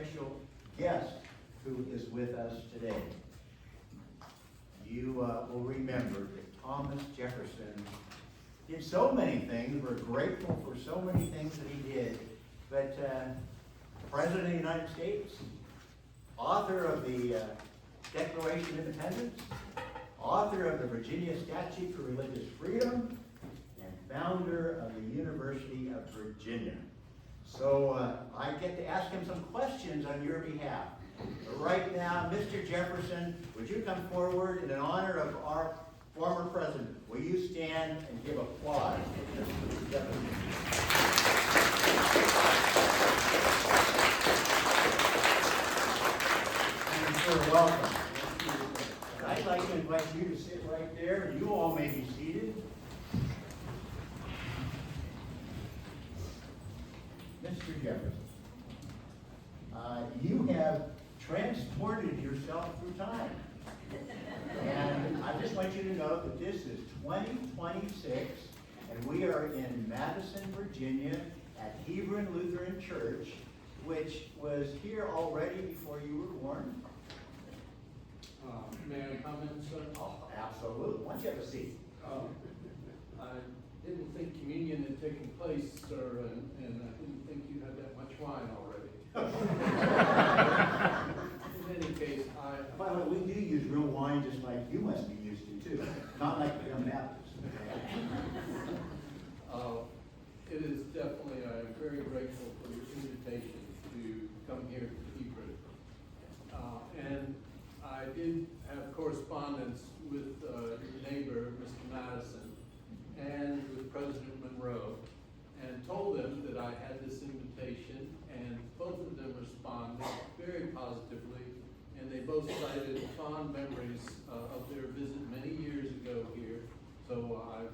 special guest who is with us today. You will remember that Thomas Jefferson did so many things. We're grateful for so many things that he did. But President of the United States, author of the Declaration of Independence, author of the Virginia Statute for Religious Freedom, and founder of the University of Virginia. So I get to ask him some questions on your behalf. Right now, Mr. Jefferson, would you come forward in honor of our former president? Will you stand and give applause to Mr. Jefferson? And sir, welcome. I'd like to invite you to sit right there, and you all may be seated. Mr. Jefferson, you have transported yourself through time. And I just want you to know that this is 2026, and we are in Madison, Virginia, at Hebron Lutheran Church, which was here already before you were born. May I comment, sir? Oh, absolutely. Why don't you have a seat? I didn't think communion had taken place, sir, and I didn't think you had that much wine already. In any case, By the way, we do use real wine just like you must be used to, too. Not like the young Baptists. It is definitely, I'm very grateful for your invitation to come here to Hebron. And I did have correspondence with your neighbor, Mr. Madison, and with President Monroe, and told them that I had this invitation, and both of them responded very positively, and they both cited fond memories of their visit many years ago here. So I'm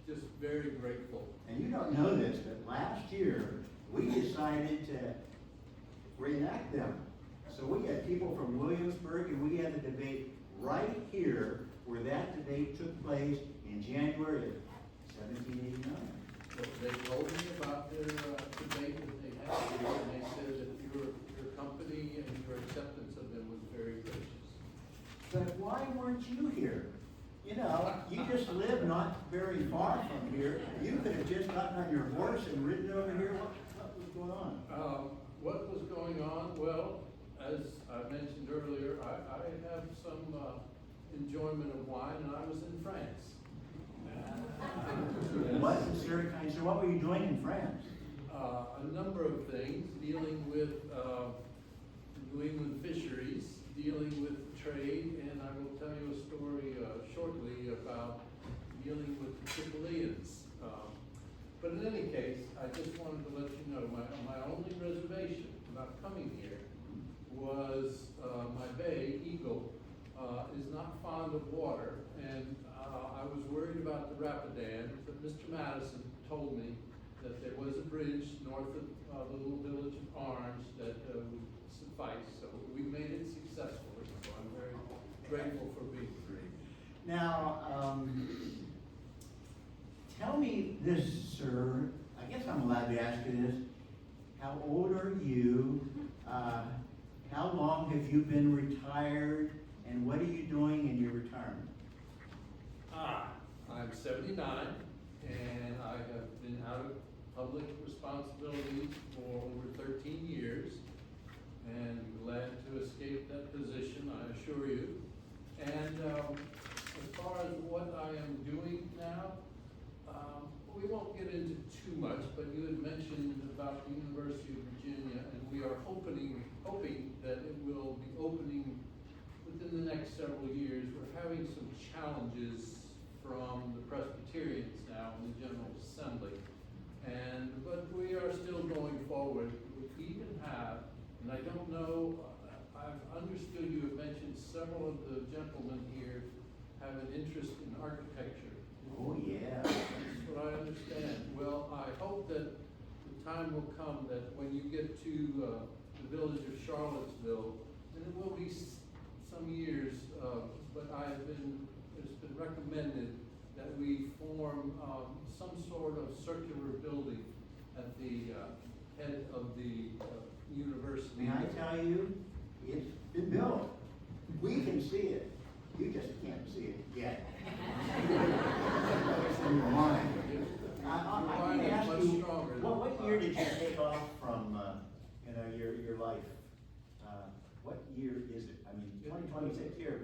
just very grateful. And you don't know this, but last year we decided to reenact them. So we had people from Williamsburg, and we had a debate right here where that debate took place in January of 1789. They told me about their debate that they had here, and they said that your company and your acceptance of them was very gracious. But why weren't you here? You know, you just live not very far from here. You could have just gotten on your horse and ridden over here. What was going on? What was going on? Well, as I mentioned earlier, I have some enjoyment of wine, and I was in France. What, sir? So what were you doing in France? A number of things, dealing with fisheries, dealing with trade, and I will tell you a story shortly about dealing with the Tripolians. But in any case, I just wanted to let you know my only reservation about coming here was my bay, Eagle, is not fond of water, and I was worried about the Rapidan, but Mr. Madison told me that there was a bridge north of the little village of Orange that would suffice. So we made it successfully, so I'm very grateful for being here. Now, tell me this, sir. I guess I'm allowed to ask you this. How old are you? How long have you been retired? And what are you doing in your retirement? I'm 79, and I have been out of public responsibilities for over 13 years, and glad to escape that position, I assure you. And as far as what I am doing now, we won't get into too much, but you had mentioned about the University of Virginia, and we are hoping that it will be opening within the next several years. We're having some challenges from the Presbyterians now in the General Assembly, but we are still going forward. We even have, and I don't know, I've understood you have mentioned several of the gentlemen here have an interest in architecture. Oh, yeah. That's what I understand. Well, I hope that the time will come that when you get to the village of Charlottesville, and it will be some years, but it's been recommended that we form some sort of circular building at the head of the university your life. What year is it? I mean, 2026 here.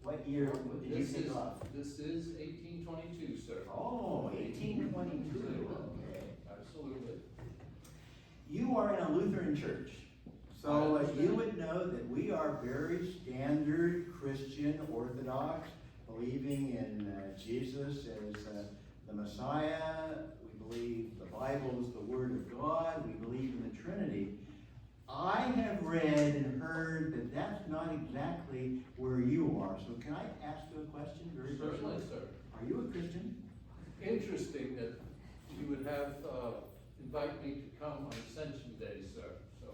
What year did you take off? This is 1822, sir. Oh, 1822. Okay. Absolutely. You are in a Lutheran church. So you would know that we are very standard Christian, Orthodox, believing in Jesus as the Messiah. We believe the Bible is the Word of God. We believe in the Trinity. I have read and heard that that's not exactly where you are. So can I ask you a question very personally? Certainly, sir. Are you a Christian? Interesting that you would have invite me to come on Ascension Day, sir. So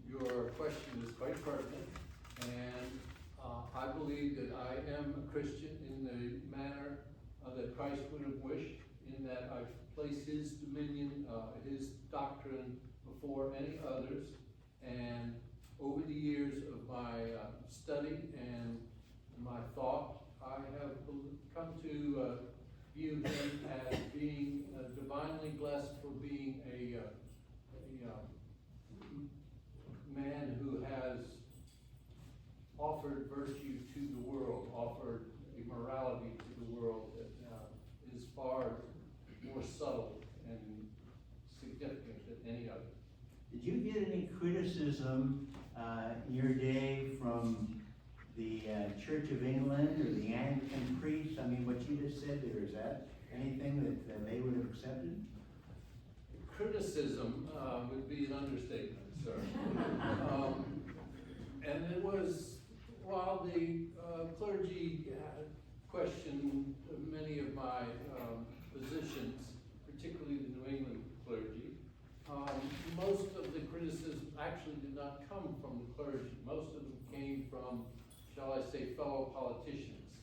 your question is quite pertinent, and I believe that I am a Christian in the manner that Christ would have wished, in that I place His dominion, His doctrine before any others, and over the years of my study and my thought, I have come to view Him as being divinely blessed for being a man who has offered virtue to the world, offered a morality to the world that is far more subtle and significant than any other. Did you get any criticism in your day from the Church of England or the Anglican priests? I mean, what you just said there, is that anything that they would have accepted? Criticism would be an understatement, sir. And it was, while the clergy questioned many of my positions, particularly the New England clergy, most of the criticism actually did not come from the clergy. Most of them came from, shall I say, fellow politicians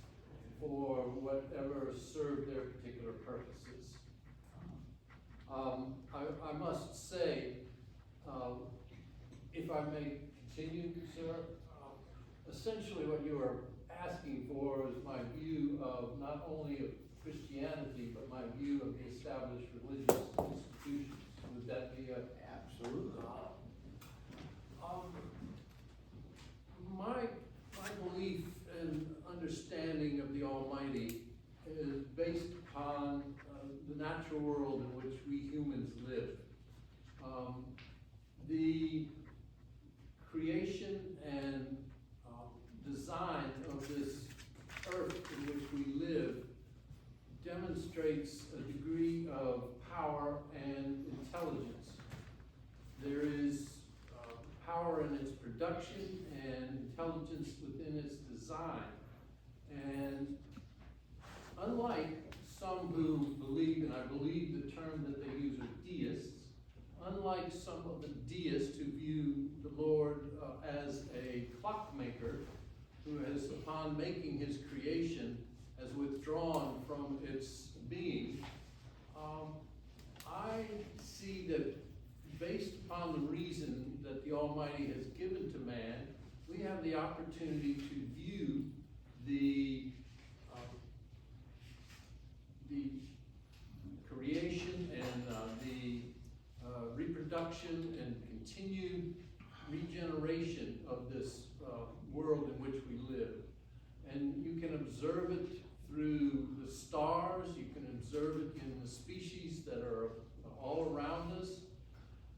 for whatever served their particular purposes. I must say, if I may continue, sir, essentially what you are asking for is my view of not only of Christianity, but my view of the established religious institutions. Would that be a... Absolutely. My belief and understanding of the Almighty is based upon the natural world in which we humans live. The creation and design of this earth in which we live demonstrates a degree of power and intelligence. There is power in its production and intelligence within its design. And unlike some who believe, and I believe the term that they use are deists, unlike some of the deists who view the Lord as a clockmaker, who has, upon making His creation, has withdrawn from its being, I see that based upon the reason that the Almighty has given to man, we have the opportunity to view the creation and the reproduction and continued regeneration of this world in which we live. And you can observe it through the stars, you can observe it in the species that are all around us.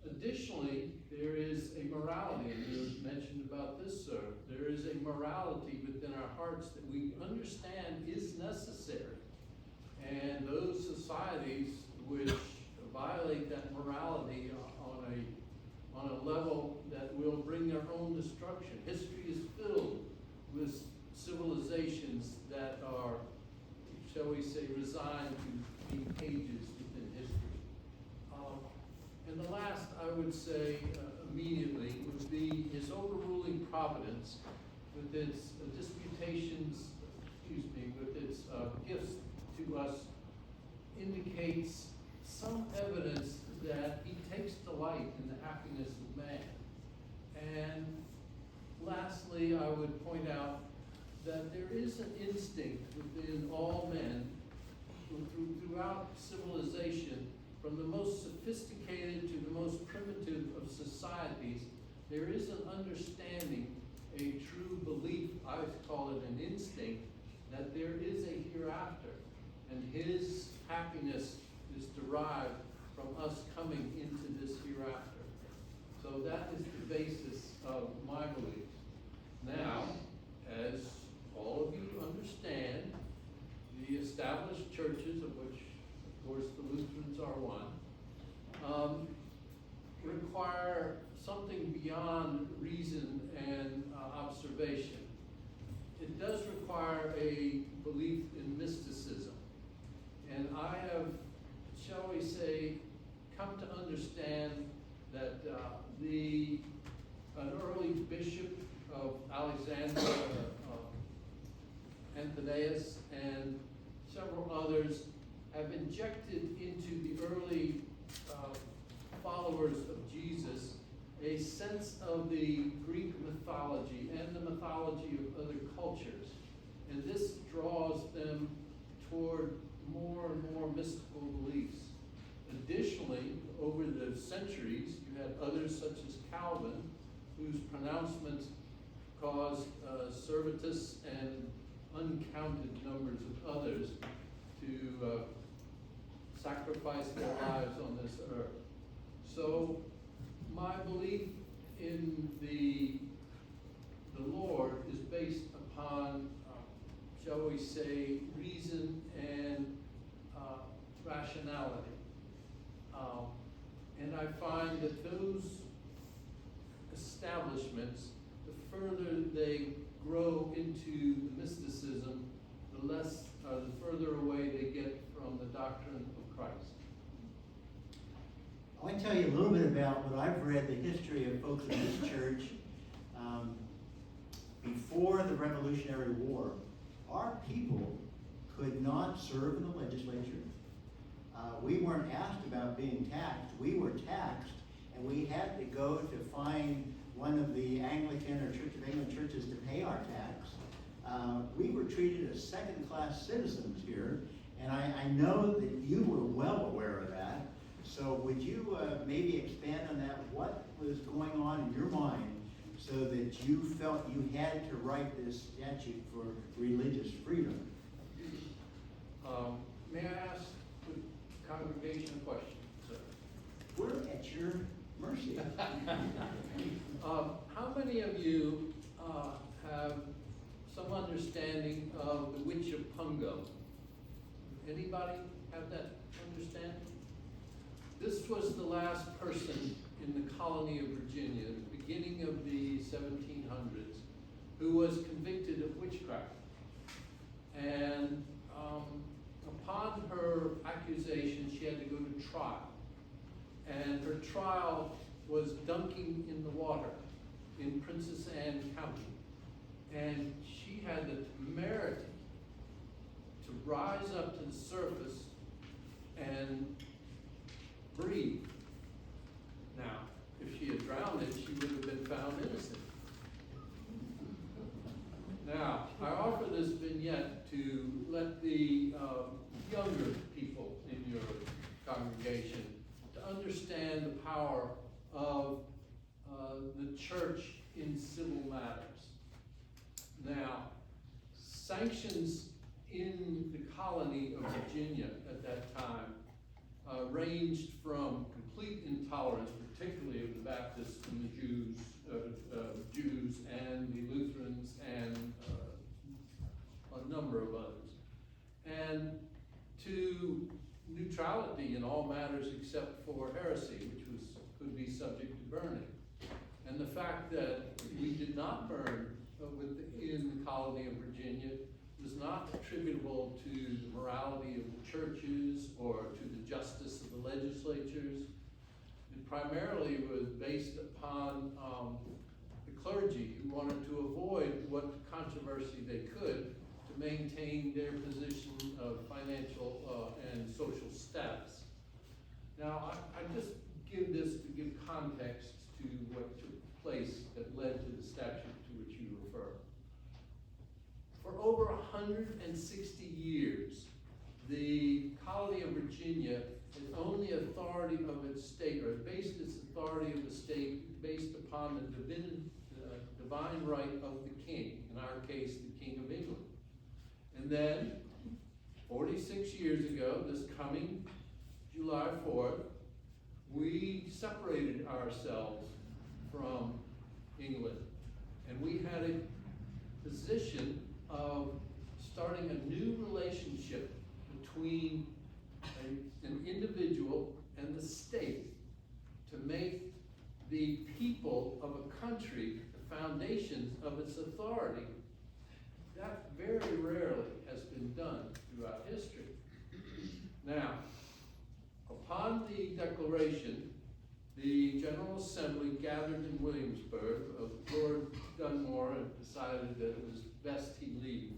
Additionally, there is a morality, and you mentioned about this, sir. There is a morality within our hearts that we understand is necessary. And those societies which violate that morality on a level that will bring their own destruction. History is filled with civilizations that are, shall we say, resigned to be pages within history. And the last, I would say, immediately, would be His overruling providence with its disputations, with its gifts to us, indicates some evidence that He takes delight in the happiness of man. And lastly, I would point out that there is an instinct within all men throughout civilization, from the most sophisticated to the most primitive there is an understanding, a true belief, I call it an instinct, that there is a hereafter, and his happiness is derived from us coming into this hereafter. So that is the basis of my beliefs. Now, as all of you understand, the established churches, of which, of course, the Lutherans are one, require something beyond reason and observation. It does require a belief in mysticism. And I have, shall we say, come to understand that an early bishop of Alexandria, Anthemius, and several others have injected into the early followers of Jesus a sense of the Greek mythology and the mythology of other cultures. And this draws them toward more and more mystical beliefs. Additionally, over the centuries, you had others such as Calvin, whose pronouncements caused Servetus and uncounted numbers of others to sacrifice their lives on this earth. So my belief in the Lord is based upon, shall we say, reason and rationality. And I find that those establishments, the further they grow into the mysticism, the further away they get from the doctrine of Christ. I want to tell you a little bit about what I've read, the history of folks in this church. Before the Revolutionary War, our people could not serve in the legislature. We weren't asked about being taxed. We were taxed, and we had to go to find one of the Anglican or Church of England churches to pay our tax. We were treated as second-class citizens here, and I know that you were well aware of that. So would you maybe expand on that? What was going on in your mind so that you felt you had to write this statute for religious freedom? May I ask the congregation a question, sir? We're at your mercy. How many of you have some understanding of the Witch of Pungo? Anybody have that understanding? This was the last person in the colony of Virginia at the beginning of the 1700s who was convicted of witchcraft. And upon her accusation, she had to go to trial. And her trial was dunking in the water in Princess Anne County. And she had the temerity to rise up to the surface and breathe. Now, if she had drowned it, she would have been found innocent. Now, I offer this vignette to let the younger people in your congregation to understand the power of the church in civil matters. Now, sanctions in the colony of Virginia at that time ranged from complete intolerance, particularly of the Baptists and the Jews and the Lutherans and a number of others, and to neutrality in all matters except for heresy, which could be subject to burning. And the fact that we did not burn in the colony of Virginia was not attributable to the morality of the churches or to the justice of the legislatures. It primarily was based upon the clergy who wanted to avoid what controversy they could to maintain their position of financial and social status. Now, I just give this to give context to what took place that led to the statute to which you refer. For over 160 years, the colony of Virginia, its only authority of its state, or based its authority authority of the state based upon the divine right of the king, in our case, the King of England. And then, 46 years ago, this coming July 4th, we separated ourselves from England. And we had a position of starting a new relationship between an individual and the state to make the people of a country the foundations of its authority. That very rarely has been done throughout history. Now, upon the declaration, the General Assembly gathered in Williamsburg. Lord Dunmore had decided that it was best he leave,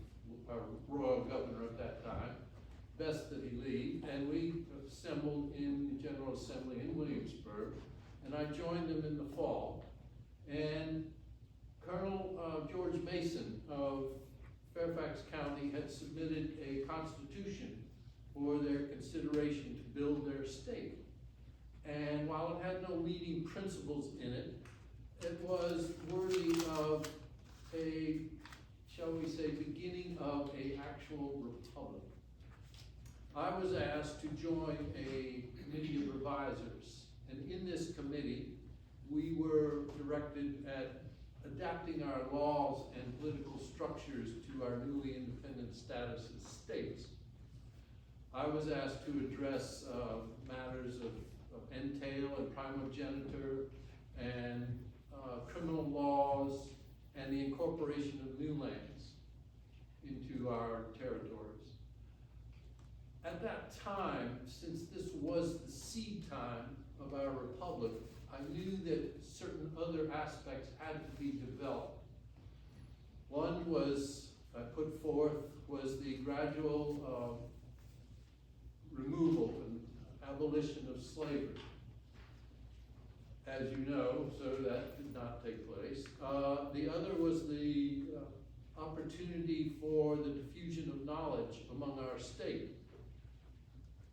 our royal governor at that time, best that he leave, and we assembled in the General Assembly in Williamsburg, and I joined them in the fall. And Colonel George Mason of Fairfax County had submitted a constitution for their consideration to build their state. And while it had no leading principles in it, it was worthy of a, shall we say, beginning of an actual republic. I was asked to join a committee of revisers, and in this committee, we were directed at adapting our laws and political structures to our newly independent status as states. I was asked to address matters of entail and primogeniture and criminal laws and the incorporation of new lands into our territories. At that time, since this was the seed time of our republic, I knew that certain other aspects had to be developed. One was, I put forth, was the gradual removal and abolition of slavery. As you know, so that did not take place. The other was the opportunity for the diffusion of knowledge among our state.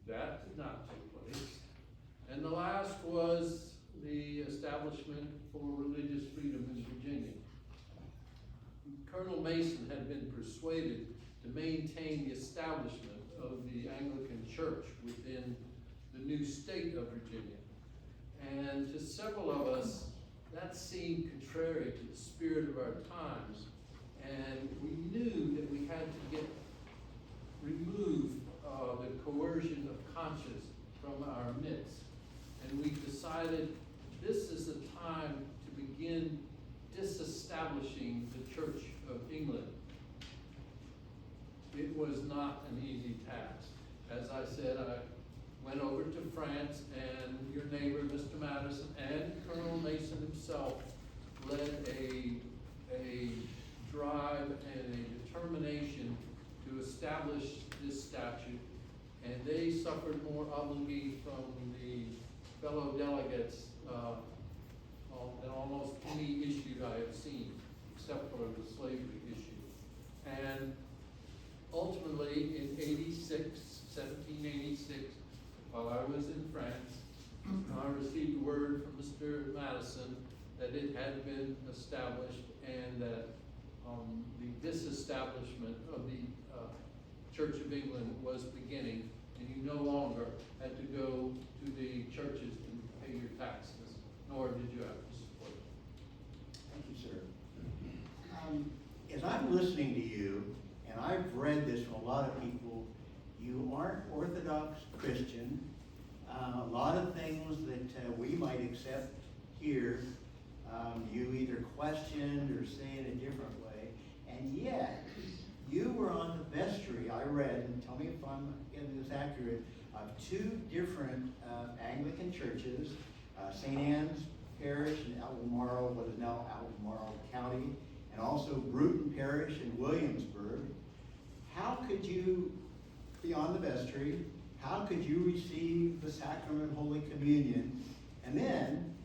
That did not take place. And the last was the establishment for religious freedom in Virginia. Colonel Mason had been persuaded to maintain the establishment of the Anglican Church within the new state of Virginia. And to several of us, that seemed contrary to the spirit of our times. And we knew that we had to remove the coercion of conscience from our midst. And we decided this is the time to begin disestablishing the Church of England. It was not an easy task. As I said, I went over to France, and your neighbor, Mr. Madison, and Colonel Mason himself led a drive and a determination to establish this statute, and they suffered more obloquy from the fellow delegates than almost any issue I have seen, except for the slavery issue. And ultimately, in 1786, while I was in France, I received word from Mr. Madison that it had been established and that the disestablishment of the Church of England was beginning, and you no longer had to go to the churches and pay your taxes, nor did you have to support it. Thank you, sir. As I'm listening to you, and I've read this from a lot of people, you aren't Orthodox Christian. A lot of things that we might accept here, you either questioned or say in a different way, and yet you were on the vestry, I read, and tell me if I'm getting this accurate, of two different Anglican churches, St. Anne's Parish in Albemarle, what is now Albemarle County, and also Bruton Parish in Williamsburg. How could you be on the vestry? How could you receive the sacrament of Holy Communion? And then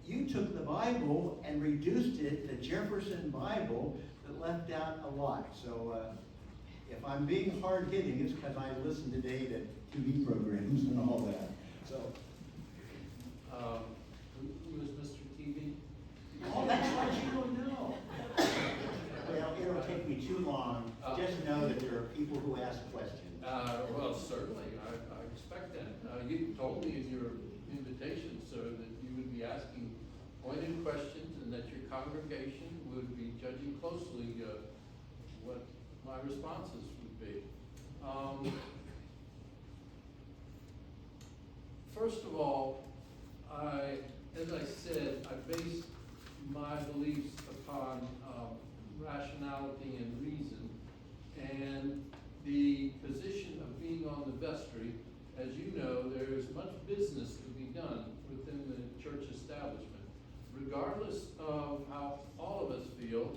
you took the Bible and reduced it to Jefferson Bible that left out a lot. So if I'm being hard-hitting, it's because I listened today to TV programs and all that. So who ask questions. Well, certainly, I expect that. You told me in your invitation, sir, that you would be asking pointed questions and that your congregation would be judging closely what my responses would be. First of all, as I said, I base my beliefs upon rationality and reason, and the position of being on the vestry. As you know, there is much business to be done within the church establishment. Regardless of how all of us feel,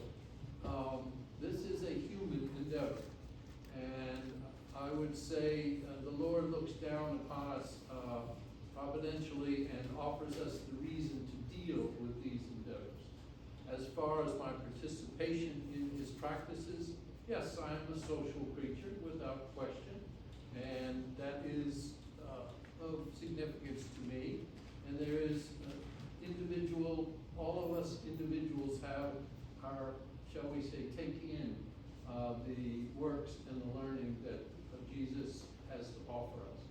this is a human endeavor. And I would say the Lord looks down upon us providentially and offers us the reason to deal with these endeavors. As far as my participation in his practices, yes, I am a social creature without question, and that is of significance to me. And there is all of us individuals have our, shall we say, take in the works and the learning that Jesus has to offer us.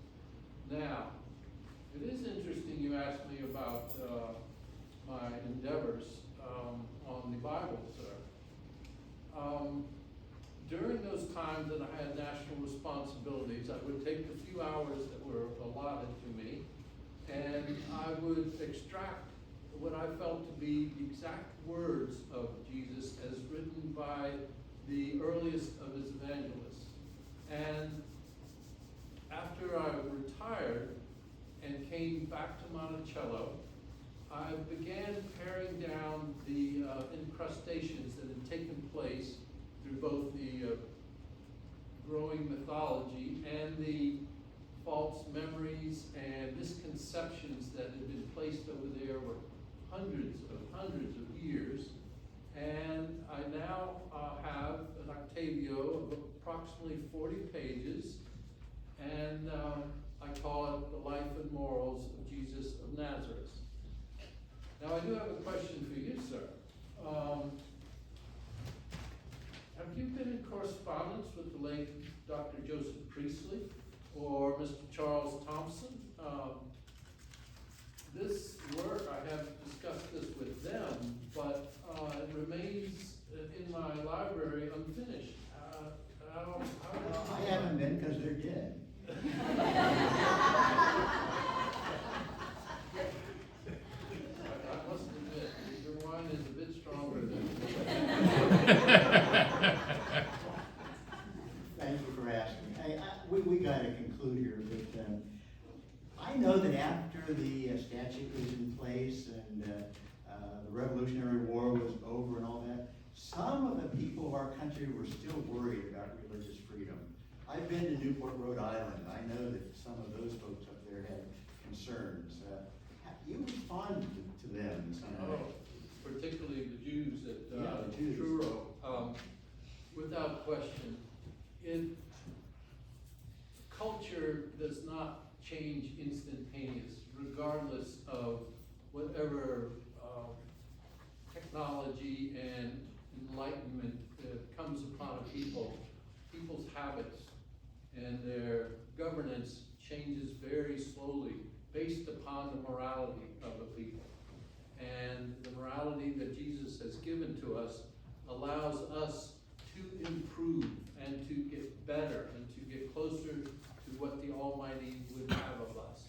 Now, it is interesting you asked me about my endeavors on the Bible, sir. During those times that I had national responsibilities, I would take the few hours that were allotted to me, and I would extract what I felt to be the exact words of Jesus as written by the earliest of his evangelists. And after I retired and came back to Monticello, I began paring down the incrustations that had taken place through both the growing mythology and the false memories and misconceptions that had been placed over there over hundreds of years. And I now have an octavio of approximately 40 pages, and I call it The Life and Morals of Jesus of Nazareth. Now, I do have a question for you, sir. Have you been in correspondence with the late Dr. Joseph Priestley or Mr. Charles Thompson? This work, I have discussed this with them, but it remains in my library unfinished. I haven't been because they're dead. I must admit, your wine is a bit stronger than Thank you for asking. We got to conclude here, but I know that after the statute was in place and the Revolutionary War was over and all that, some of the people of our country were still worried about religious freedom. I've been to Newport, Rhode Island. I know that some of those folks up there had concerns. You responded to them in some way. Particularly the Jews at the Jews. Truro. Without question, culture does not change instantaneous, regardless of whatever technology and enlightenment comes upon a people. People's habits and their governance changes very slowly based upon the morality of a people. And the morality that Jesus has given to us allows us to improve and to get better and to get closer to what the Almighty would have of us.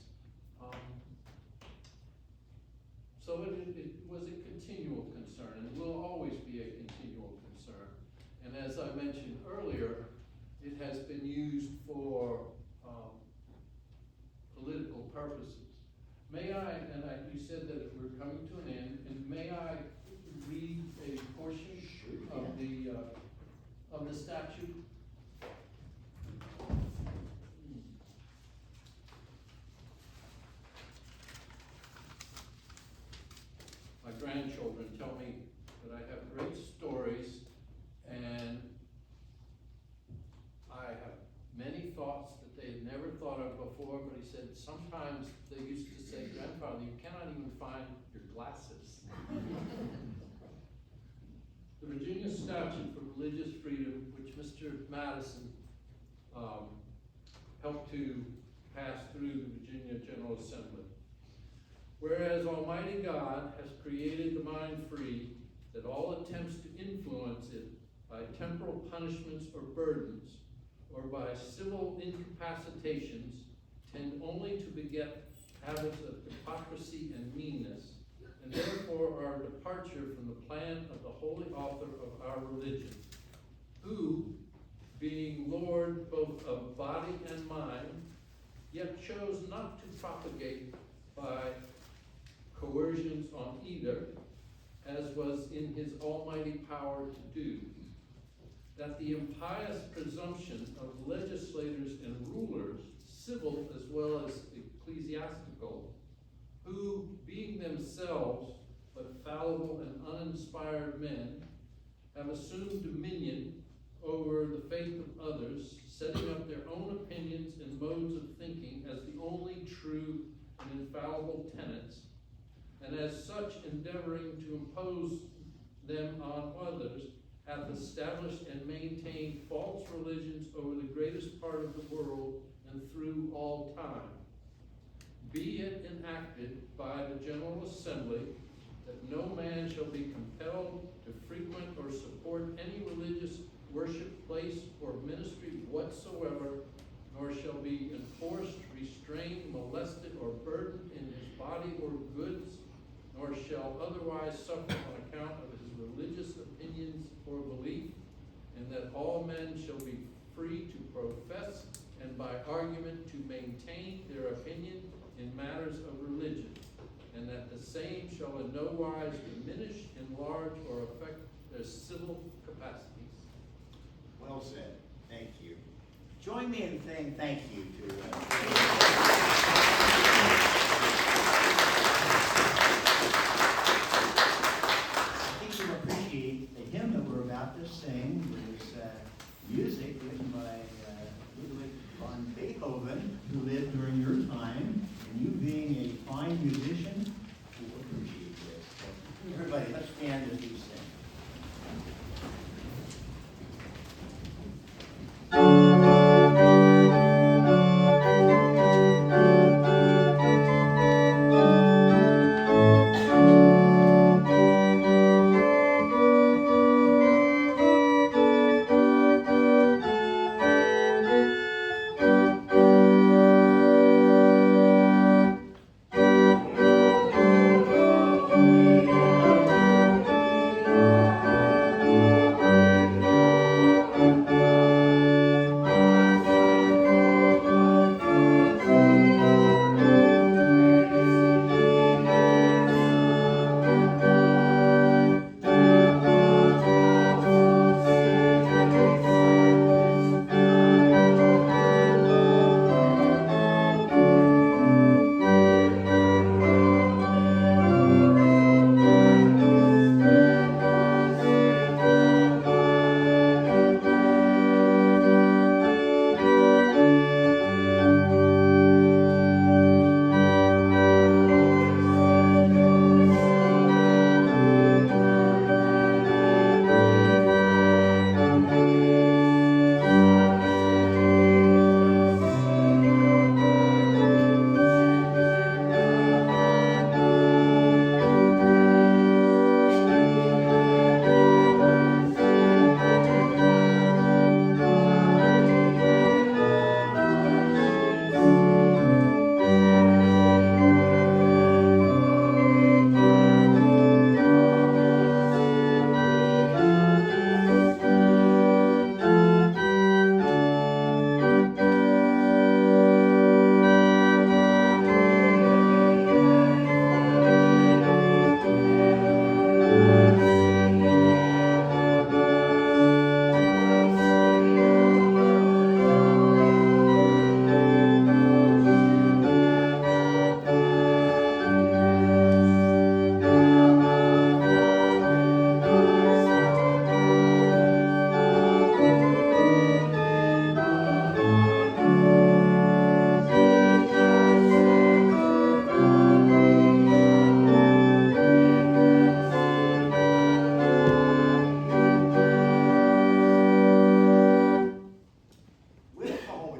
So it was a continual concern, and will always be a continual concern. And as I mentioned earlier, it has been used for political purposes. May I, you said that we're coming to an end, and may I read a portion of the statute? My grandchildren tell me that I have great stories, and I have many thoughts that they had never thought of before, but he said sometimes they used to say, "Grandfather, you cannot even find your glasses." The Virginia Statute for Religious Freedom, which Mr. Madison helped to pass through the Virginia General Assembly. Whereas Almighty God has created the mind free, that all attempts to influence it by temporal punishments or burdens, or by civil incapacitations, tend only to beget habits of hypocrisy and meanness, and therefore are a departure from the plan of the holy author of our religion, who, being Lord both of body and mind, yet chose not to propagate by coercions on either, as was in his almighty power to do, that the impious presumption of legislators and rulers, civil as well as ecclesiastical, who, being themselves but fallible and uninspired men, have assumed dominion over the faith of others, setting up their own opinions and modes of thinking as the only true and infallible tenets, and as such endeavoring to impose them on others, hath established and maintained false religions over the greatest part of the world and through all time. Be it enacted by the General Assembly that no man shall be compelled to frequent or support any religious worship place or ministry whatsoever, nor shall be enforced, restrained, molested, or burdened in his body or goods, nor shall otherwise suffer on account of his religious opinions or belief, and that all men shall be free to profess and by argument to maintain their opinion in matters of religion, and that the same shall in no wise diminish, enlarge, or affect their civil capacities. Well said. Thank you. Join me in saying thank you to I think you'll appreciate the hymn that we're about to sing was music written by Ludwig von Beethoven, who lived during your time, and you being a fine musician will appreciate this. So, everybody, let's stand as we sing.